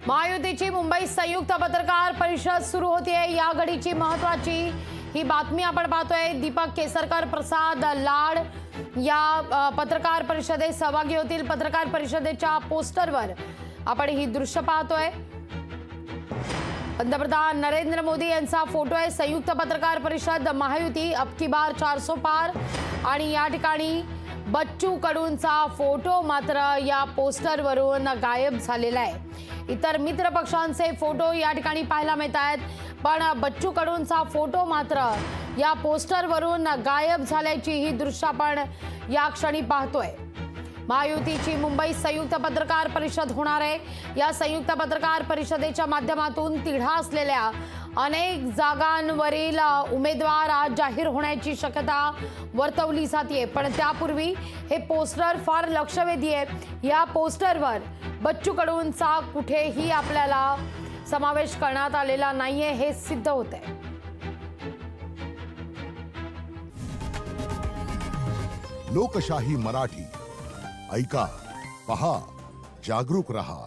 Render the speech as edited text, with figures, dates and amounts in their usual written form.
महायुतीची मुंबईत संयुक्त पत्रकार परिषद सुरू होतीये। या घडीची महत्त्वाची ही बातमी आपण पाहतोय। दीपक केसरकर, प्रसाद लाड या पत्रकार परिषदेत सहभागी होतील। पत्रकार परिषदेच्या पोस्टरवर आपण ही दृश्य पाहतोय। पंतप्रधान नरेंद्र मोदी यांचा फोटो आहे। संयुक्त पत्रकार परिषद महायुती अब की बार 400 पार आणि या ठिकाणी बच्चू कडूंचा फोटो मात्र या पोस्टरवरून गायब झालेला आहे। इतर मित्र पक्षांचे फोटो या ठिकाणी पाहायला मिळत आहेत, पण बच्चू कडूंचा फोटो मात्र या पोस्टरवरून गायब झाल्याची ही दृश्य आपण या क्षणी पाहतोय। महायुतीची मुंबईत संयुक्त पत्रकार परिषद होणार आहे। या संयुक्त पत्रकार परिषदेच्या माध्यमातून तिढा असलेल्या अनेक जागांवरील उमेदवार आज जाहीर होण्याची शक्यता वर्तवली जाते, पण त्यापूर्वी हे पोस्टर फार लक्षवेधी आहे। या पोस्टरवर बच्चू कडूंचा कुठेही आपल्याला समावेश करण्यात आलेला नाहीये हे सिद्ध होते। लोकशाही मराठी ऐका, पहा, जागरूक रहा।